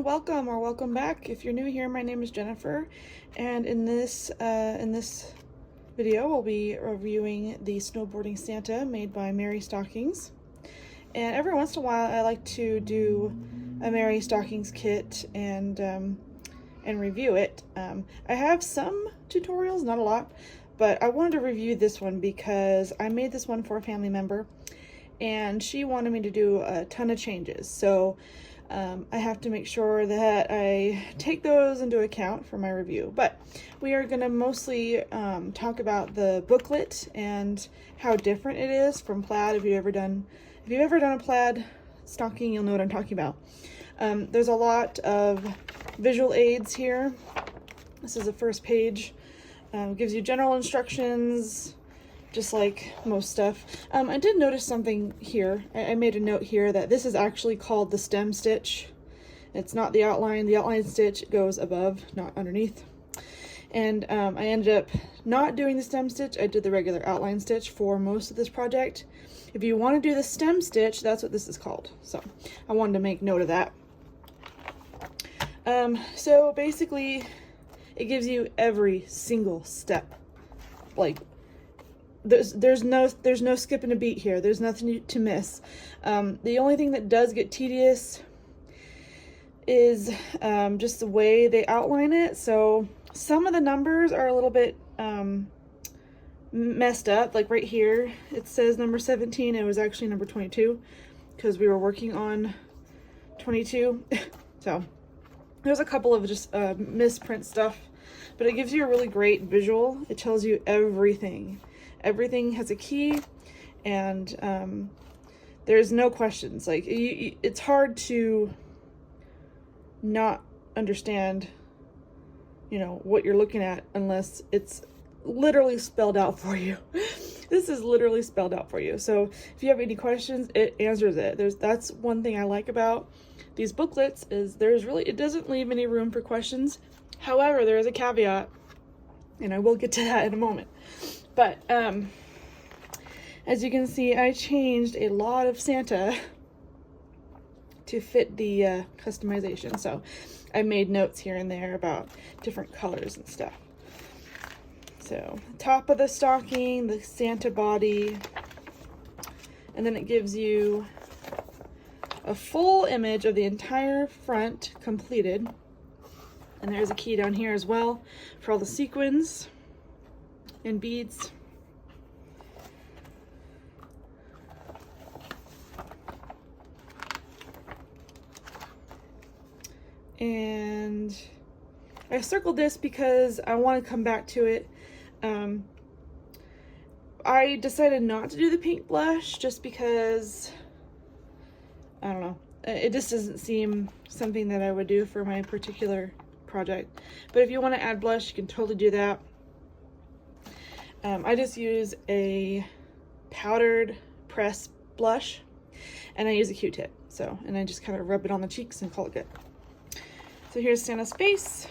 welcome or welcome back. If you're new here, my name is Jennifer, and in this video, we'll be reviewing the Snowboarding Santa made by Merrystockings. And every once in a while, I like to do a Merrystockings kit and review it. I have some tutorials, not a lot, but I wanted to review this one because I made this one for a family member, and she wanted me to do a ton of changes. So I have to make sure that I take those into account for my review. But we are going to mostly talk about the booklet and how different it is from plaid. If you've ever done a plaid stocking, you'll know what I'm talking about. There's a lot of visual aids here. This is the first page. Gives you general instructions, just like most stuff. I did notice something here. I made a note here that this is actually called the stem stitch. It's not the outline. The outline stitch goes above, not underneath. And I ended up not doing the stem stitch. I did the regular outline stitch for most of this project. If you want to do the stem stitch, that's what this is called. So I wanted to make note of that. So basically, it gives you every single step. Like, there's no skipping a beat here. There's nothing to miss. The only thing that does get tedious is just the way they outline it. So some of the numbers are a little bit messed up. Like right here, it says number 17. It was actually number 22 because we were working on 22. So there's a couple of just misprint stuff, but it gives you a really great visual. It tells you everything. Everything has a key, and there's no questions. Like, it's hard to not understand, you know, what you're looking at unless it's literally spelled out for you. This is literally spelled out for you. So if you have any questions, it answers it. That's one thing I like about these booklets, is it doesn't leave any room for questions. However, there is a caveat, and I will get to that in a moment. But as you can see, I changed a lot of Santa to fit the customization. So I made notes here and there about different colors and stuff. So top of the stocking, the Santa body, and then it gives you a full image of the entire front completed. And there's a key down here as well for all the sequins and beads. And I circled this because I want to come back to it. I decided not to do the pink blush just because, I don't know, it just doesn't seem something that I would do for my particular project. But if you want to add blush, you can totally do that. I just use a powdered press blush, and I use a Q-tip. So, and I just kind of rub it on the cheeks and call it good. So here's Santa's face.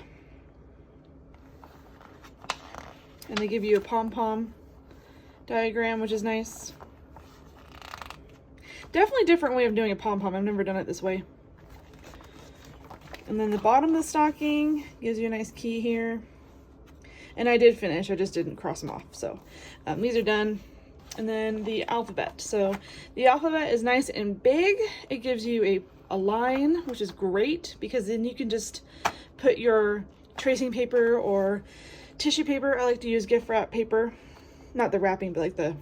And they give you a pom-pom diagram, which is nice. Definitely a different way of doing a pom-pom. I've never done it this way. And then the bottom of the stocking gives you a nice key here. And I did finish, I just didn't cross them off. So these are done. And then the alphabet. So the alphabet is nice and big. It gives you a line, which is great, because then you can just put your tracing paper or tissue paper. I like to use gift wrap paper. Not the wrapping, but like this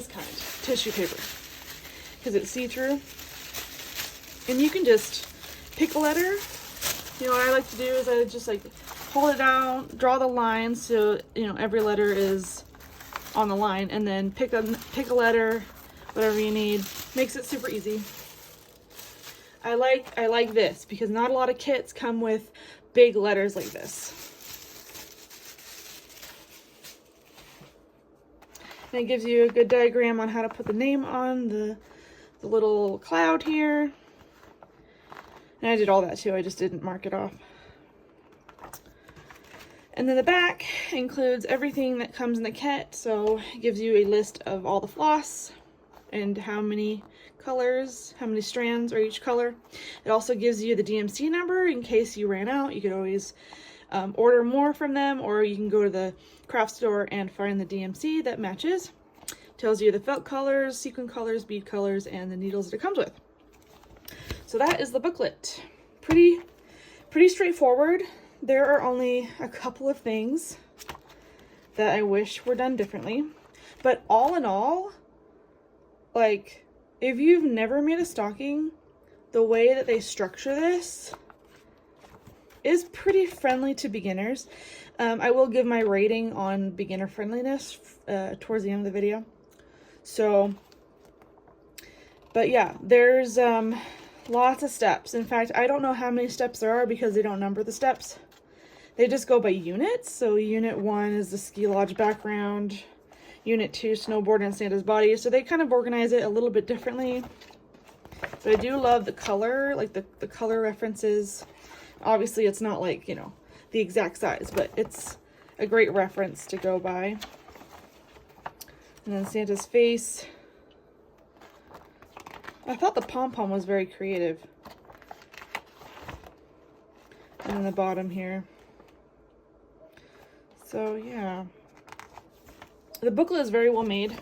kind, tissue paper. Because it's see-through. And you can just pick a letter. You know, what I like to do is I just like hold it down, draw the line so, you know, every letter is on the line, and then pick a letter, whatever you need. Makes it super easy. I like this because not a lot of kits come with big letters like this. And it gives you a good diagram on how to put the name on the little cloud here. And I did all that too, I just didn't mark it off. And then the back includes everything that comes in the kit, so it gives you a list of all the floss, and how many colors, how many strands are each color. It also gives you the DMC number in case you ran out. You could always order more from them, or you can go to the craft store and find the DMC that matches. Tells you the felt colors, sequin colors, bead colors, and the needles that it comes with. So that is the booklet. Pretty straightforward. There are only a couple of things that I wish were done differently, but all in all, like, if you've never made a stocking, the way that they structure this is pretty friendly to beginners. I will give my rating on beginner friendliness towards the end of the video. So, but yeah, there's lots of steps. In fact, I don't know how many steps there are because they don't number the steps. They just go by units. So unit 1 is the ski lodge background. Unit 2, snowboard and Santa's body. So they kind of organize it a little bit differently. But I do love the color, like the color references. Obviously, it's not like, you know, the exact size, but it's a great reference to go by. And then Santa's face. I thought the pom-pom was very creative. And then the bottom here. So, yeah. The booklet is very well made.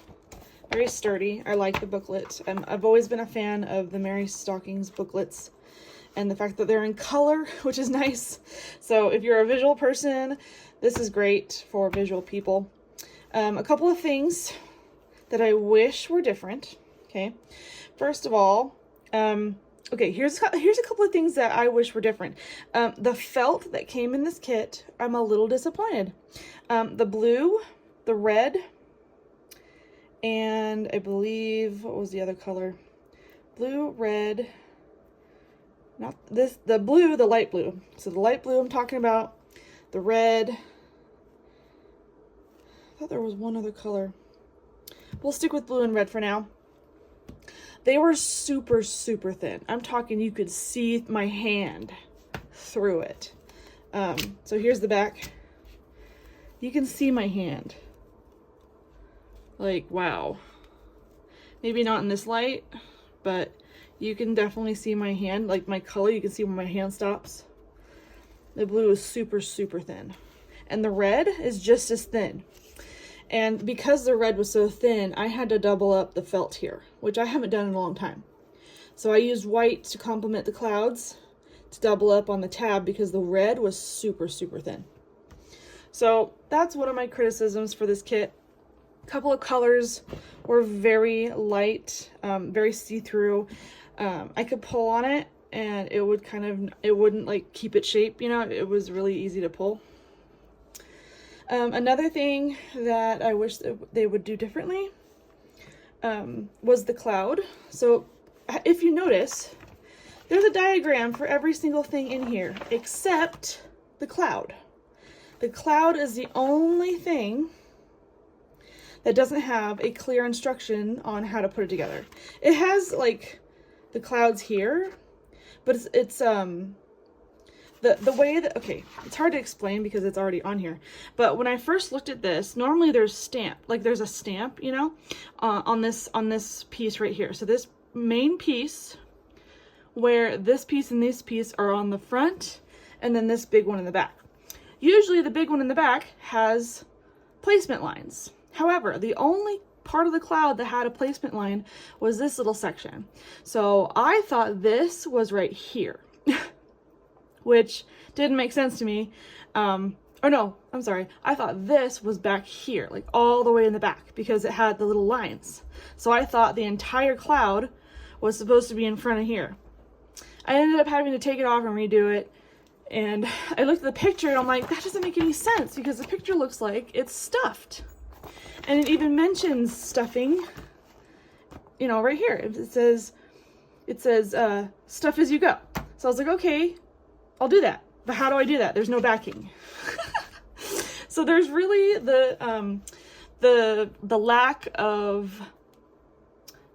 Very sturdy. I like the booklet. I've always been a fan of the Merry Stockings booklets. And the fact that they're in color, which is nice. So if you're a visual person, this is great for visual people. A couple of things that I wish were different. Okay. First of all, okay, here's a couple of things that I wish were different. The felt that came in this kit, I'm a little disappointed. The blue, the red, and I believe, what was the other color? Blue, red, not this, the blue, the light blue. So the light blue I'm talking about, the red. I thought there was one other color. We'll stick with blue and red for now. They were super, super thin. I'm talking you could see my hand through it. So here's the back. You can see my hand. Like, wow. Maybe not in this light, but you can definitely see my hand. Like my color, you can see where my hand stops. The blue is super, super thin. And the red is just as thin. And because the red was so thin, I had to double up the felt here, which I haven't done in a long time. So I used white to complement the clouds to double up on the tab because the red was super, super thin. So that's one of my criticisms for this kit. A couple of colors were very light, very see-through. I could pull on it and it would it wouldn't like keep its shape, you know, it was really easy to pull. Another thing that I wish that they would do differently was the cloud. So if you notice, there's a diagram for every single thing in here except the cloud. The cloud is the only thing that doesn't have a clear instruction on how to put it together. It has like the clouds here, but it's the way that, okay, it's hard to explain because it's already on here, but when I first looked at this, normally there's there's a stamp, you know, on this piece right here. So this main piece, where this piece and this piece are on the front, and then this big one in the back. Usually the big one in the back has placement lines. However, the only part of the cloud that had a placement line was this little section. So I thought this was right here. Which didn't make sense to me. Or no, I'm sorry. I thought this was back here, like all the way in the back, because it had the little lines. So I thought the entire cloud was supposed to be in front of here. I ended up having to take it off and redo it. And I looked at the picture and I'm like, that doesn't make any sense because the picture looks like it's stuffed. And it even mentions stuffing, you know, right here. It says stuff as you go. So I was like, okay, I'll do that. But how do I do that? There's no backing. So there's really the lack of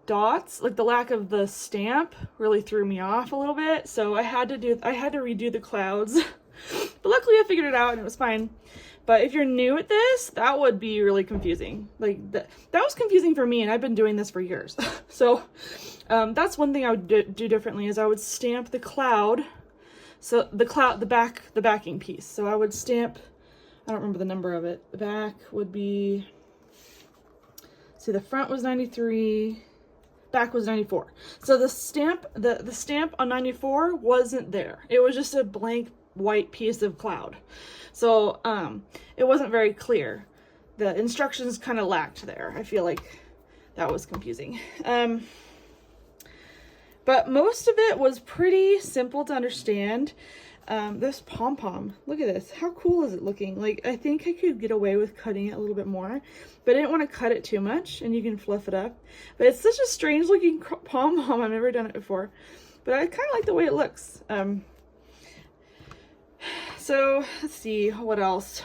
dots, like the lack of the stamp really threw me off a little bit. So I had to redo the clouds. But luckily I figured it out and it was fine. But if you're new at this, that would be really confusing. Like that was confusing for me, and I've been doing this for years. So that's one thing I would do differently, is I would stamp the cloud. So the backing piece. So I would stamp, I don't remember the number of it. The back would be, see, the front was 93, back was 94. So the stamp, the stamp on 94 wasn't there. It was just a blank white piece of cloud. So it wasn't very clear. The instructions kind of lacked there. I feel like that was confusing. But most of it was pretty simple to understand. This pom-pom, look at this. How cool is it looking? Like, I think I could get away with cutting it a little bit more, but I didn't want to cut it too much, and you can fluff it up. But it's such a strange looking pom-pom. I've never done it before, but I kind of like the way it looks. So let's see, what else?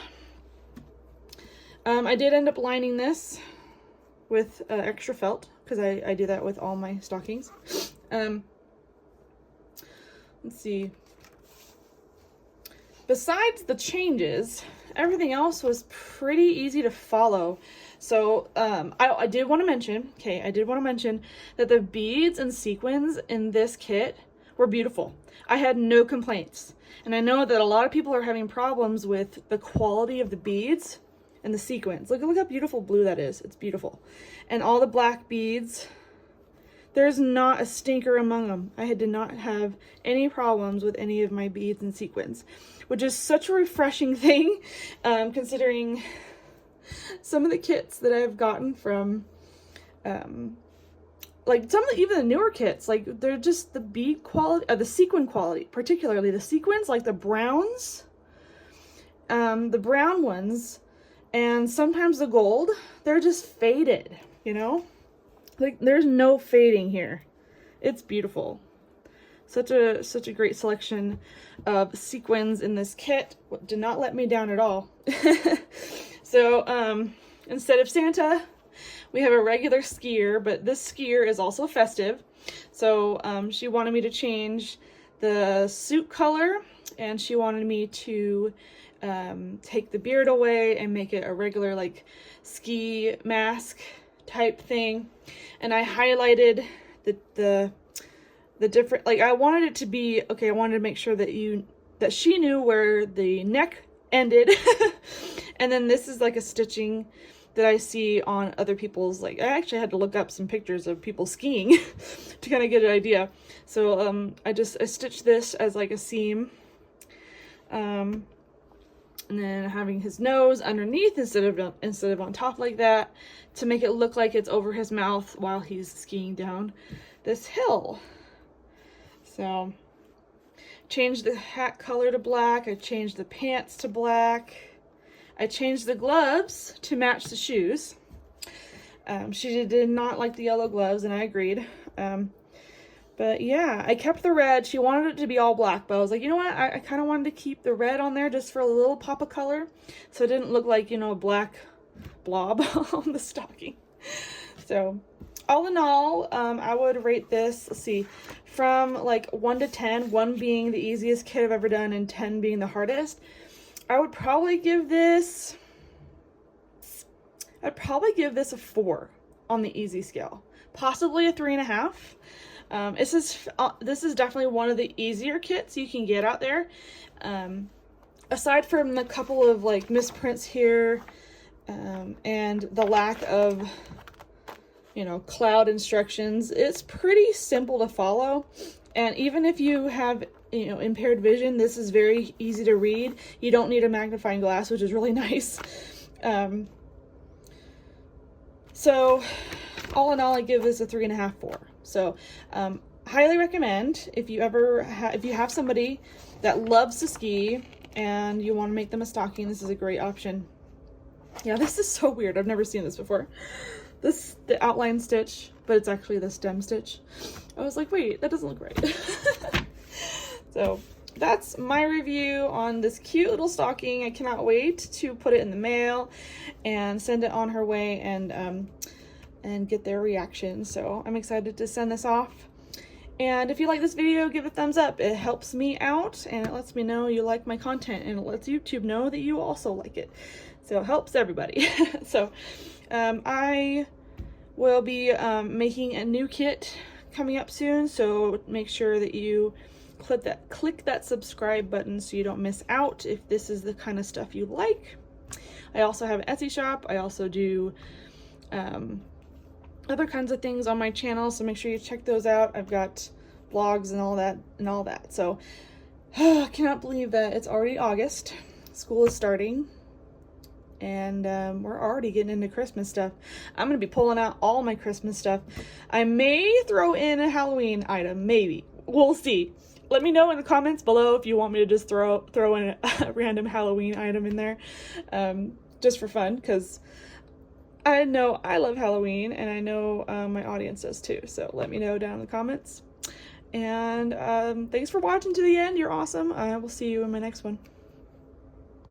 I did end up lining this with extra felt, because I do that with all my stockings. Let's see. Besides the changes, everything else was pretty easy to follow. So I did want to mention, that the beads and sequins in this kit were beautiful. I had no complaints. And I know that a lot of people are having problems with the quality of the beads and the sequins. Look how beautiful blue that is. It's beautiful. And all the black beads, there's not a stinker among them. I did not have any problems with any of my beads and sequins, which is such a refreshing thing, considering some of the kits that I've gotten from, like some of even the newer kits, like they're just the bead quality, the sequin quality, particularly the sequins, like the browns, the brown ones, and sometimes the gold, they're just faded, you know? Like there's no fading here. It's beautiful. Such a great selection of sequins in this kit. Did not let me down at all. So instead of Santa, we have a regular skier, but this skier is also festive. So she wanted me to change the suit color, and she wanted me to take the beard away and make it a regular like ski mask type thing. And I highlighted the different, like I wanted it to be, okay, I wanted to make sure that she knew where the neck ended. And then this is like a stitching that I see on other people's, like I actually had to look up some pictures of people skiing to kind of get an idea. So I stitched this as like a seam, and then having his nose underneath instead of on top like that, to make it look like it's over his mouth while he's skiing down this hill. So changed the hat color to black. I changed the pants to black. I changed the gloves to match the shoes. She did not like the yellow gloves, and I agreed. But yeah, I kept the red. She wanted it to be all black, but I was like, you know what? I kind of wanted to keep the red on there just for a little pop of color, so it didn't look like, you know, a black blob on the stocking. So all in all, I would rate this, let's see, from like 1 to 10, 1 being the easiest kit I've ever done and 10 being the hardest. I would probably give this, a 4 on the easy scale, possibly a 3.5. This is definitely one of the easier kits you can get out there. Aside from the couple of like misprints here, and the lack of, you know, cloud instructions, it's pretty simple to follow. And even if you have, you know, impaired vision, this is very easy to read. You don't need a magnifying glass, which is really nice. So all in all, I give this a 3.5, 4. So highly recommend if you have somebody that loves to ski and you want to make them a stocking, this is a great option. Yeah, this is so weird. I've never seen this before. The outline stitch, but it's actually the stem stitch. I was like, wait, that doesn't look right. So that's my review on this cute little stocking. I cannot wait to put it in the mail and send it on her way and get their reaction. So I'm excited to send this off. And if you like this video, give it a thumbs up. It helps me out and it lets me know you like my content, and it lets YouTube know that you also like it. So it helps everybody. So I will be making a new kit coming up soon, so make sure that you click that subscribe button so you don't miss out if this is the kind of stuff you like. I also have an Etsy shop. I also do other kinds of things on my channel, so make sure you check those out. I've got vlogs and all that. So I cannot believe that it's already August. School is starting, and we're already getting into Christmas stuff. I'm gonna be pulling out all my Christmas stuff. I may throw in a Halloween item, maybe. We'll see. Let me know in the comments below if you want me to just throw in a random Halloween item in there, just for fun, because I know I love Halloween, and I know my audience does too. So let me know down in the comments. And thanks for watching to the end. You're awesome. I will see you in my next one.